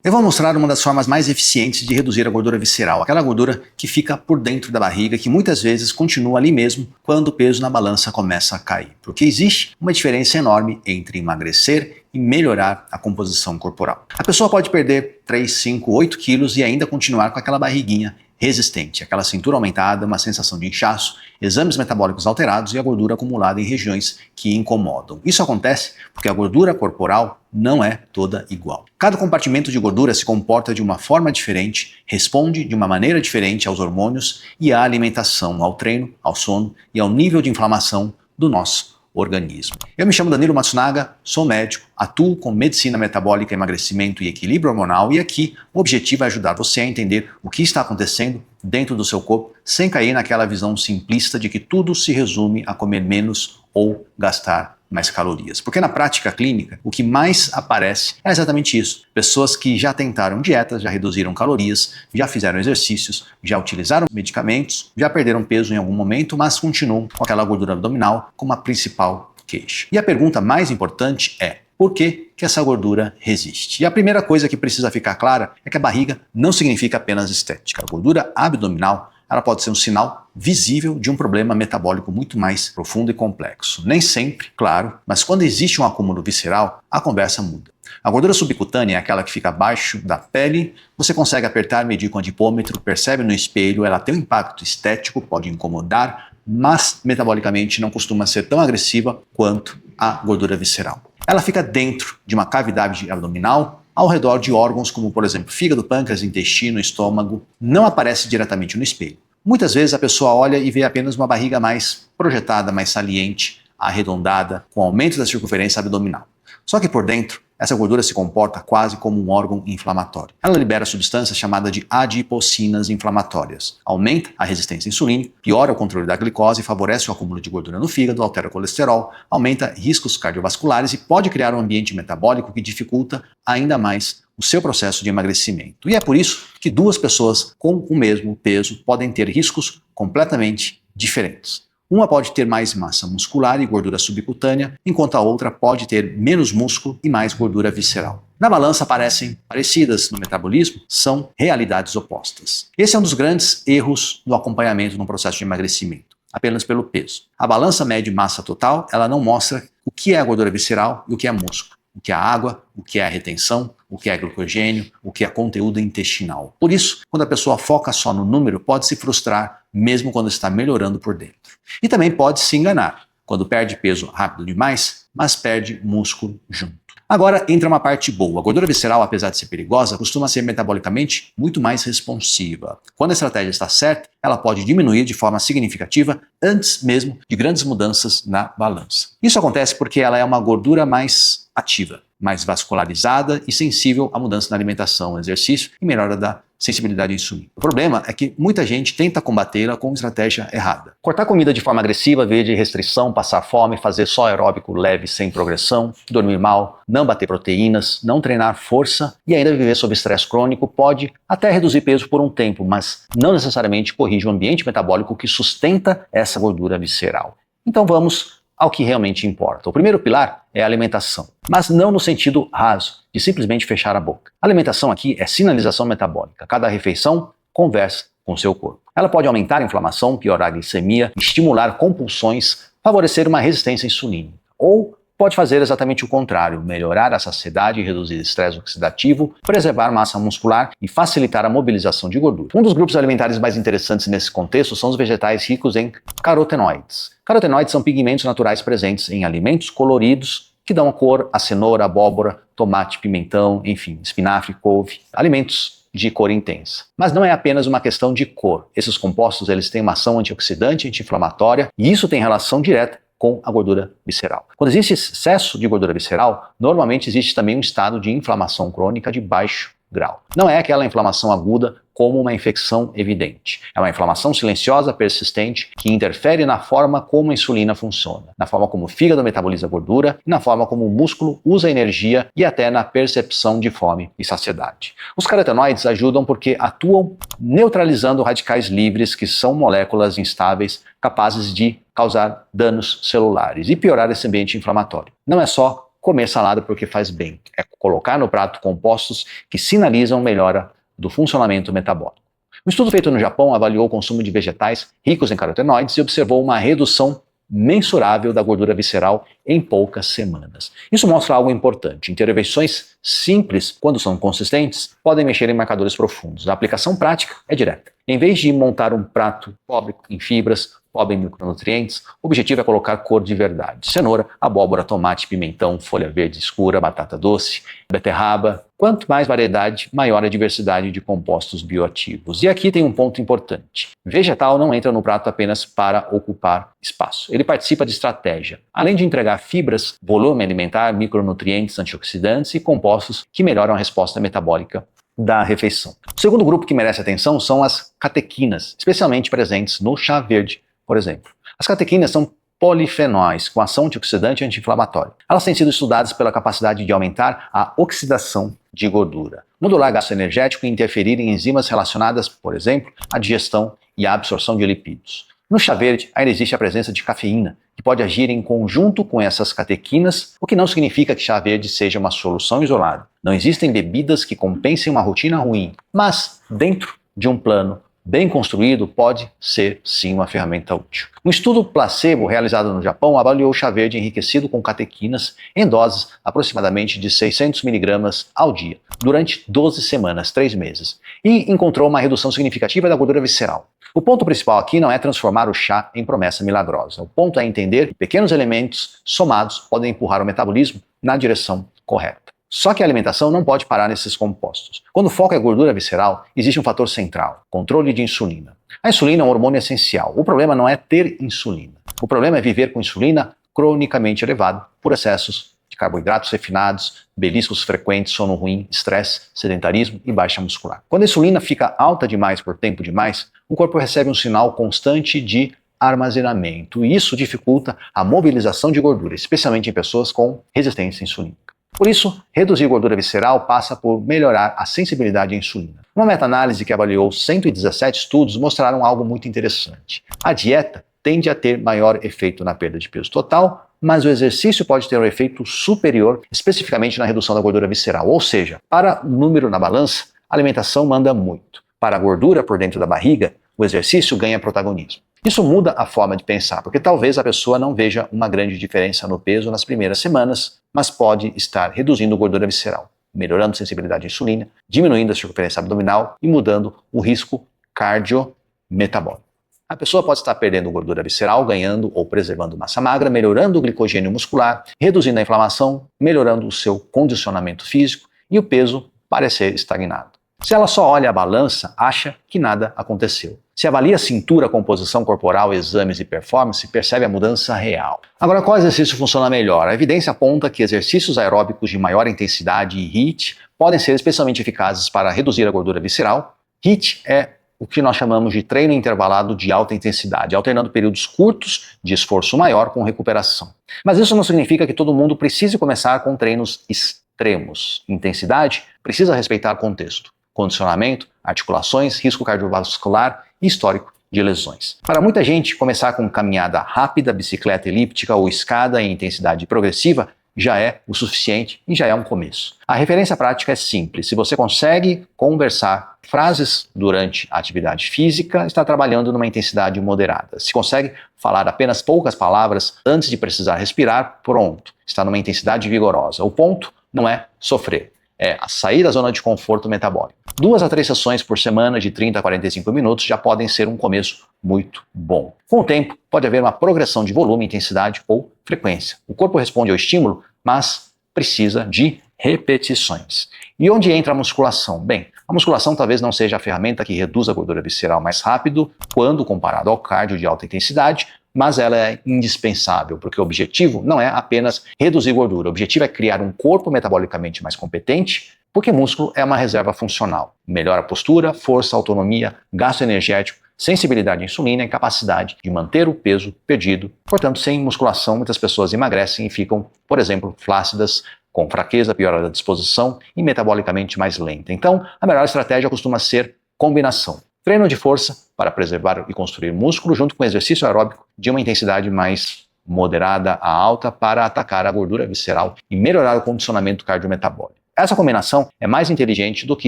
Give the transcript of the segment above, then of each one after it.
Eu vou mostrar uma das formas mais eficientes de reduzir a gordura visceral, aquela gordura que fica por dentro da barriga, que muitas vezes continua ali mesmo quando o peso na balança começa a cair. Porque existe uma diferença enorme entre emagrecer e melhorar a composição corporal. A pessoa pode perder 3, 5, 8 quilos e ainda continuar com aquela barriguinha resistente, aquela cintura aumentada, uma sensação de inchaço, exames metabólicos alterados e a gordura acumulada em regiões que incomodam. Isso acontece porque a gordura corporal não é toda igual. Cada compartimento de gordura se comporta de uma forma diferente, responde de uma maneira diferente aos hormônios e à alimentação, ao treino, ao sono e ao nível de inflamação do nosso organismo. Eu me chamo Danilo Matsunaga, sou médico, atuo com medicina metabólica, emagrecimento e equilíbrio hormonal e aqui o objetivo é ajudar você a entender o que está acontecendo dentro do seu corpo sem cair naquela visão simplista de que tudo se resume a comer menos ou gastar mais calorias. Porque na prática clínica, o que mais aparece é exatamente isso. Pessoas que já tentaram dietas, já reduziram calorias, já fizeram exercícios, já utilizaram medicamentos, já perderam peso em algum momento, mas continuam com aquela gordura abdominal como a principal queixa. E a pergunta mais importante é: por que essa gordura resiste? E a primeira coisa que precisa ficar clara é que a barriga não significa apenas estética. A gordura abdominal ela pode ser um sinal visível de um problema metabólico muito mais profundo e complexo. Nem sempre, claro, mas quando existe um acúmulo visceral, a conversa muda. A gordura subcutânea é aquela que fica abaixo da pele, você consegue apertar, medir com adipômetro, percebe no espelho, ela tem um impacto estético, pode incomodar, mas metabolicamente não costuma ser tão agressiva quanto a gordura visceral. Ela fica dentro de uma cavidade abdominal, ao redor de órgãos como, por exemplo, fígado, pâncreas, intestino, estômago, não aparece diretamente no espelho. Muitas vezes a pessoa olha e vê apenas uma barriga mais projetada, mais saliente, arredondada, com aumento da circunferência abdominal. Só que por dentro, essa gordura se comporta quase como um órgão inflamatório. Ela libera substâncias chamadas de adipocinas inflamatórias, aumenta a resistência insulínica, piora o controle da glicose, favorece o acúmulo de gordura no fígado, altera o colesterol, aumenta riscos cardiovasculares e pode criar um ambiente metabólico que dificulta ainda mais o seu processo de emagrecimento. E é por isso que duas pessoas com o mesmo peso podem ter riscos completamente diferentes. Uma pode ter mais massa muscular e gordura subcutânea, enquanto a outra pode ter menos músculo e mais gordura visceral. Na balança parecem parecidas, no metabolismo são realidades opostas. Esse é um dos grandes erros do acompanhamento no processo de emagrecimento, apenas pelo peso. A balança mede massa total, ela não mostra o que é a gordura visceral e o que é músculo, o que é a água, o que é a retenção, o que é glicogênio, o que é conteúdo intestinal. Por isso, quando a pessoa foca só no número, pode se frustrar, mesmo quando está melhorando por dentro. E também pode se enganar, quando perde peso rápido demais, mas perde músculo junto. Agora entra uma parte boa. A gordura visceral, apesar de ser perigosa, costuma ser metabolicamente muito mais responsiva. Quando a estratégia está certa, ela pode diminuir de forma significativa antes mesmo de grandes mudanças na balança. Isso acontece porque ela é uma gordura mais ativa, mais vascularizada e sensível à mudança na alimentação, exercício e melhora da sensibilidade à insulina. O problema é que muita gente tenta combatê-la com estratégia errada. Cortar comida de forma agressiva, via de restrição, passar fome, fazer só aeróbico leve sem progressão, dormir mal, não bater proteínas, não treinar força e ainda viver sob estresse crônico pode até reduzir peso por um tempo, mas não necessariamente corrige o ambiente metabólico que sustenta essa gordura visceral. Então vamos ao que realmente importa. O primeiro pilar é a alimentação, mas não no sentido raso, de simplesmente fechar a boca. A alimentação aqui é sinalização metabólica. Cada refeição conversa com o seu corpo. Ela pode aumentar a inflamação, piorar a glicemia, estimular compulsões, favorecer uma resistência insulínica. Ou pode fazer exatamente o contrário, melhorar a saciedade, reduzir estresse oxidativo, preservar massa muscular e facilitar a mobilização de gordura. Um dos grupos alimentares mais interessantes nesse contexto são os vegetais ricos em carotenoides. Carotenoides são pigmentos naturais presentes em alimentos coloridos que dão a cor à cenoura, abóbora, tomate, pimentão, enfim, espinafre, couve, alimentos de cor intensa. Mas não é apenas uma questão de cor. Esses compostos eles têm uma ação antioxidante, anti-inflamatória e isso tem relação direta com a gordura visceral. Quando existe excesso de gordura visceral, normalmente existe também um estado de inflamação crônica de baixo grau. Não é aquela inflamação aguda como uma infecção evidente. É uma inflamação silenciosa, persistente, que interfere na forma como a insulina funciona, na forma como o fígado metaboliza a gordura, e na forma como o músculo usa energia e até na percepção de fome e saciedade. Os carotenoides ajudam porque atuam neutralizando radicais livres, que são moléculas instáveis capazes de causar danos celulares e piorar esse ambiente inflamatório. Não é só comer salada porque faz bem. É colocar no prato compostos que sinalizam melhora do funcionamento metabólico. Um estudo feito no Japão avaliou o consumo de vegetais ricos em carotenoides e observou uma redução mensurável da gordura visceral em poucas semanas. Isso mostra algo importante. Intervenções simples, quando são consistentes, podem mexer em marcadores profundos. A aplicação prática é direta. Em vez de montar um prato pobre em fibras, pobre em micronutrientes, o objetivo é colocar cor de verdade. Cenoura, abóbora, tomate, pimentão, folha verde escura, batata doce, beterraba. Quanto mais variedade, maior a diversidade de compostos bioativos. E aqui tem um ponto importante. Vegetal não entra no prato apenas para ocupar espaço. Ele participa de estratégia. Além de entregar fibras, volume alimentar, micronutrientes, antioxidantes e compostos que melhoram a resposta metabólica da refeição. O segundo grupo que merece atenção são as catequinas, especialmente presentes no chá verde, por exemplo. As catequinas são polifenóis com ação antioxidante e anti-inflamatória. Elas têm sido estudadas pela capacidade de aumentar a oxidação de gordura, modular gasto energético e interferir em enzimas relacionadas, por exemplo, à digestão e à absorção de lipídios. No chá verde, ainda existe a presença de cafeína, que pode agir em conjunto com essas catequinas, o que não significa que chá verde seja uma solução isolada. Não existem bebidas que compensem uma rotina ruim, mas dentro de um plano bem construído pode ser sim uma ferramenta útil. Um estudo placebo realizado no Japão avaliou o chá verde enriquecido com catequinas em doses aproximadamente de 600 mg ao dia, durante 12 semanas, 3 meses, e encontrou uma redução significativa da gordura visceral. O ponto principal aqui não é transformar o chá em promessa milagrosa. O ponto é entender que pequenos elementos somados podem empurrar o metabolismo na direção correta. Só que a alimentação não pode parar nesses compostos. Quando o foco é gordura visceral, existe um fator central: controle de insulina. A insulina é um hormônio essencial. O problema não é ter insulina. O problema é viver com insulina cronicamente elevado por excessos de carboidratos refinados, beliscos frequentes, sono ruim, estresse, sedentarismo e baixa muscular. Quando a insulina fica alta demais por tempo demais, o corpo recebe um sinal constante de armazenamento e isso dificulta a mobilização de gordura, especialmente em pessoas com resistência insulínica. Por isso, reduzir gordura visceral passa por melhorar a sensibilidade à insulina. Uma meta-análise que avaliou 117 estudos mostraram algo muito interessante. A dieta tende a ter maior efeito na perda de peso total, mas o exercício pode ter um efeito superior, especificamente na redução da gordura visceral. Ou seja, para o número na balança, a alimentação manda muito. Para a gordura por dentro da barriga, o exercício ganha protagonismo. Isso muda a forma de pensar, porque talvez a pessoa não veja uma grande diferença no peso nas primeiras semanas, mas pode estar reduzindo gordura visceral, melhorando a sensibilidade à insulina, diminuindo a circunferência abdominal e mudando o risco cardiometabólico. A pessoa pode estar perdendo gordura visceral, ganhando ou preservando massa magra, melhorando o glicogênio muscular, reduzindo a inflamação, melhorando o seu condicionamento físico e o peso parecer estagnado. Se ela só olha a balança, acha que nada aconteceu. Se avalia a cintura, composição corporal, exames e performance, percebe a mudança real. Agora, qual exercício funciona melhor? A evidência aponta que exercícios aeróbicos de maior intensidade e HIIT podem ser especialmente eficazes para reduzir a gordura visceral. HIIT é o que nós chamamos de treino intervalado de alta intensidade, alternando períodos curtos de esforço maior com recuperação. Mas isso não significa que todo mundo precise começar com treinos extremos. Intensidade precisa respeitar contexto, condicionamento, articulações, risco cardiovascular e histórico de lesões. Para muita gente, começar com caminhada rápida, bicicleta elíptica ou escada em intensidade progressiva já é o suficiente e já é um começo. A referência prática é simples. Se você consegue conversar frases durante a atividade física, está trabalhando numa intensidade moderada. Se consegue falar apenas poucas palavras antes de precisar respirar, pronto, está numa intensidade vigorosa. O ponto não é sofrer, é a sair da zona de conforto metabólico. 2 a 3 sessões por semana de 30 a 45 minutos já podem ser um começo muito bom. Com o tempo, pode haver uma progressão de volume, intensidade ou frequência. O corpo responde ao estímulo, mas precisa de repetições. E onde entra a musculação? Bem, a musculação talvez não seja a ferramenta que reduz a gordura visceral mais rápido quando comparado ao cardio de alta intensidade, mas ela é indispensável, porque o objetivo não é apenas reduzir gordura, o objetivo é criar um corpo metabolicamente mais competente, porque músculo é uma reserva funcional. Melhora a postura, força, autonomia, gasto energético, sensibilidade à insulina e capacidade de manter o peso perdido. Portanto, sem musculação, muitas pessoas emagrecem e ficam, por exemplo, flácidas, com fraqueza, piora da disposição e metabolicamente mais lenta. Então, a melhor estratégia costuma ser combinação. Treino de força para preservar e construir músculo junto com exercício aeróbico de uma intensidade mais moderada a alta para atacar a gordura visceral e melhorar o condicionamento cardiometabólico. Essa combinação é mais inteligente do que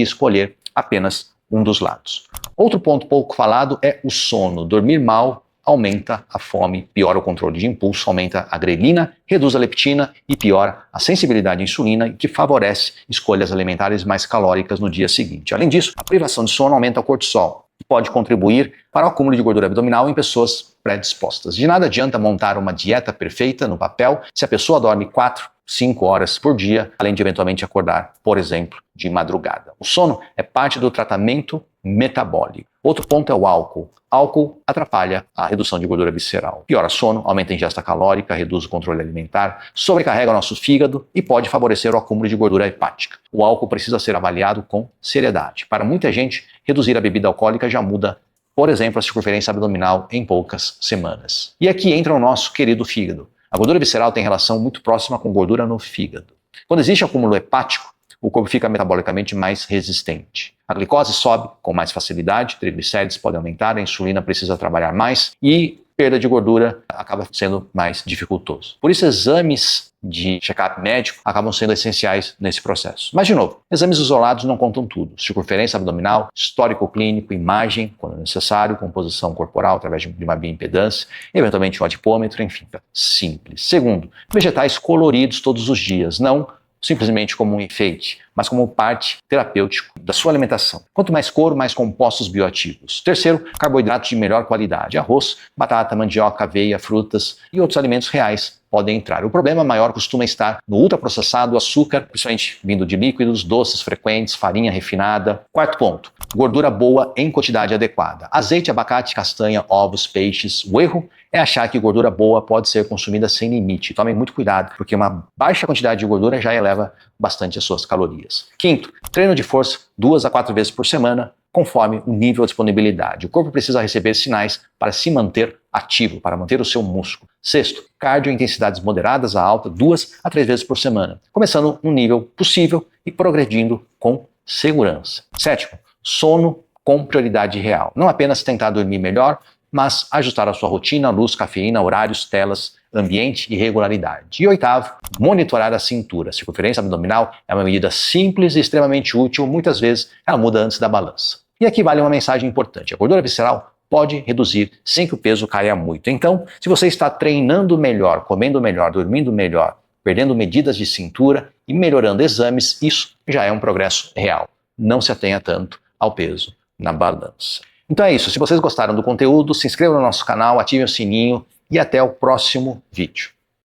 escolher apenas um dos lados. Outro ponto pouco falado é o sono. Dormir mal aumenta a fome, piora o controle de impulso, aumenta a grelina, reduz a leptina e piora a sensibilidade à insulina, que favorece escolhas alimentares mais calóricas no dia seguinte. Além disso, a privação de sono aumenta o cortisol, que pode contribuir para o acúmulo de gordura abdominal em pessoas predispostas. De nada adianta montar uma dieta perfeita no papel se a pessoa dorme 4-5 horas por dia, além de eventualmente acordar, por exemplo, de madrugada. O sono é parte do tratamento metabólico. Outro ponto é o álcool. Álcool atrapalha a redução de gordura visceral. Piora sono, aumenta a ingesta calórica, reduz o controle alimentar, sobrecarrega o nosso fígado e pode favorecer o acúmulo de gordura hepática. O álcool precisa ser avaliado com seriedade. Para muita gente, reduzir a bebida alcoólica já muda, por exemplo, a circunferência abdominal em poucas semanas. E aqui entra o nosso querido fígado. A gordura visceral tem relação muito próxima com gordura no fígado. Quando existe acúmulo hepático, o corpo fica metabolicamente mais resistente. A glicose sobe com mais facilidade, triglicérides podem aumentar, a insulina precisa trabalhar mais e perda de gordura acaba sendo mais dificultoso. Por isso, exames de check-up médico acabam sendo essenciais nesse processo. Mas, de novo, exames isolados não contam tudo. Circunferência abdominal, histórico clínico, imagem, quando necessário, composição corporal através de uma bioimpedância, eventualmente um adipômetro, enfim, simples. Segundo, vegetais coloridos todos os dias, não simplesmente como um enfeite, mas como parte terapêutica da sua alimentação. Quanto mais cor, mais compostos bioativos. Terceiro, carboidratos de melhor qualidade. Arroz, batata, mandioca, aveia, frutas e outros alimentos reais podem entrar. O problema maior costuma estar no ultraprocessado, açúcar, principalmente vindo de líquidos, doces frequentes, farinha refinada. Quarto ponto, gordura boa em quantidade adequada. Azeite, abacate, castanha, ovos, peixes. O erro é achar que gordura boa pode ser consumida sem limite. Tomem muito cuidado, porque uma baixa quantidade de gordura já eleva bastante as suas calorias. Quinto, treino de força 2 a 4 vezes por semana, conforme o nível de disponibilidade. O corpo precisa receber sinais para se manter ativo, para manter o seu músculo. Sexto, cardio em intensidades moderadas a alta 2 a 3 vezes por semana, começando no nível possível e progredindo com segurança. Sétimo, sono com prioridade real. Não apenas tentar dormir melhor, mas ajustar a sua rotina, luz, cafeína, horários, telas, ambiente e regularidade. E oitavo, monitorar a cintura. A circunferência abdominal é uma medida simples e extremamente útil, muitas vezes ela muda antes da balança. E aqui vale uma mensagem importante. A gordura visceral pode reduzir sem que o peso caia muito. Então, se você está treinando melhor, comendo melhor, dormindo melhor, perdendo medidas de cintura e melhorando exames, isso já é um progresso real. Não se atenha tanto ao peso na balança. Então é isso. Se vocês gostaram do conteúdo, se inscrevam no nosso canal, ativem o sininho e até o próximo vídeo.